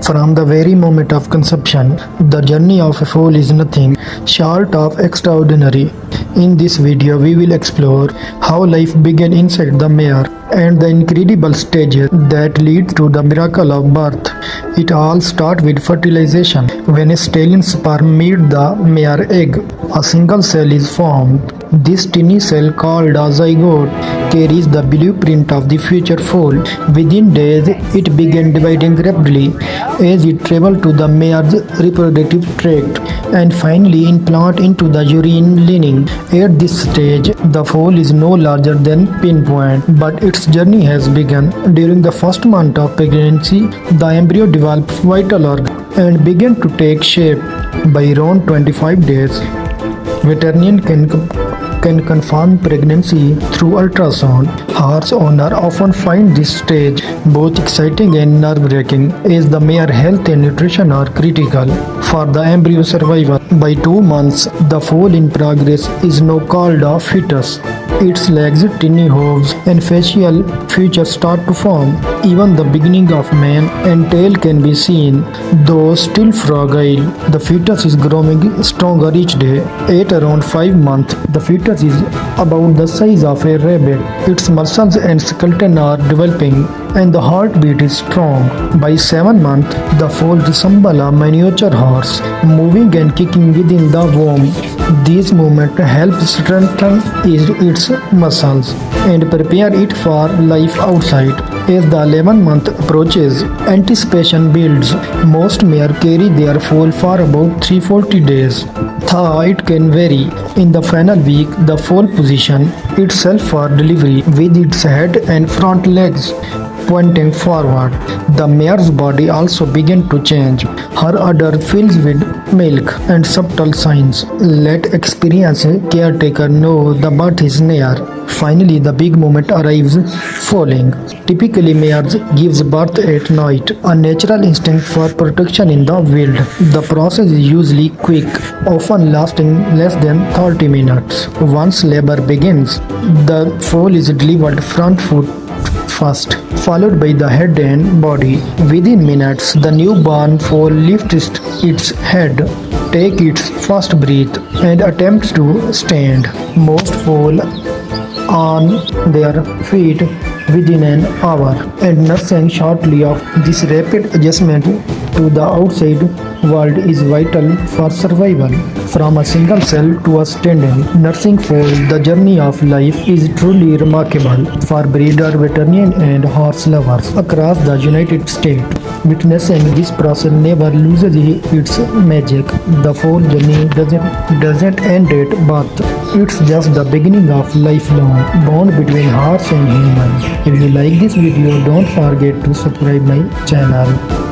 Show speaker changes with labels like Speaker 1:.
Speaker 1: From the very moment of conception, the journey of a foal is nothing short of extraordinary. In this video, we will explore how life began inside the mare and the incredible stages that lead to the miracle of birth. It all starts with fertilization. When a stallion sperm meets the mare egg, a single cell is formed. This tiny cell called a zygote carries the blueprint of the future foal. Within days, it began dividing rapidly as it traveled to the mare's reproductive tract and finally implant into the urine lining. At this stage, the foal is no larger than pinpoint, but its journey has begun. During the first month of pregnancy, the embryo develops vital organs and begin to take shape. By around 25 days, veterinarian can confirm pregnancy through ultrasound. Horse owners often find this stage both exciting and nerve-wracking as the mare health and nutrition are critical for the embryo survival. By 2 months, the foal in progress is now called a fetus. Its legs, tiny hooves, and facial features start to form. Even the beginning of mane and tail can be seen, though still fragile. The fetus is growing stronger each day. At around 5 months, the fetus is about the size of a rabbit. Its muscles and skeleton are developing, and the heartbeat is strong. By 7 months, the foal resembles a miniature horse, moving and kicking within the womb. These movements help strengthen its muscles and prepare it for life outside. As the 11th month approaches, anticipation builds. Most mares carry their foal for about 340 days. Though it can vary. In the final week, the foal positions itself for delivery with its head and front legs pointing forward. The mare's body also begins to change. Her udder fills with milk and subtle signs. Let experienced caretaker know the birth is near. Finally, the big moment arrives, foaling. Typically, mares gives birth at night, a natural instinct for protection in the wild. The process is usually quick, often lasting less than 30 minutes. Once labor begins, the foal is delivered front foot first, followed by the head and body. Within minutes, the newborn foal lifts its head, takes its first breath, and attempts to stand. Most foal on their feet within an hour, and nursing shortly of this rapid adjustment to the outside world is vital for survival. From a single cell to a standing nursing foal, the journey of life is truly remarkable for breeder, veterinarian, and horse lovers across the United States. Witnessing this process never loses its magic. The foal journey doesn't end at birth. It's just the beginning of lifelong bond between horse and human. If you like this video, don't forget to subscribe my channel.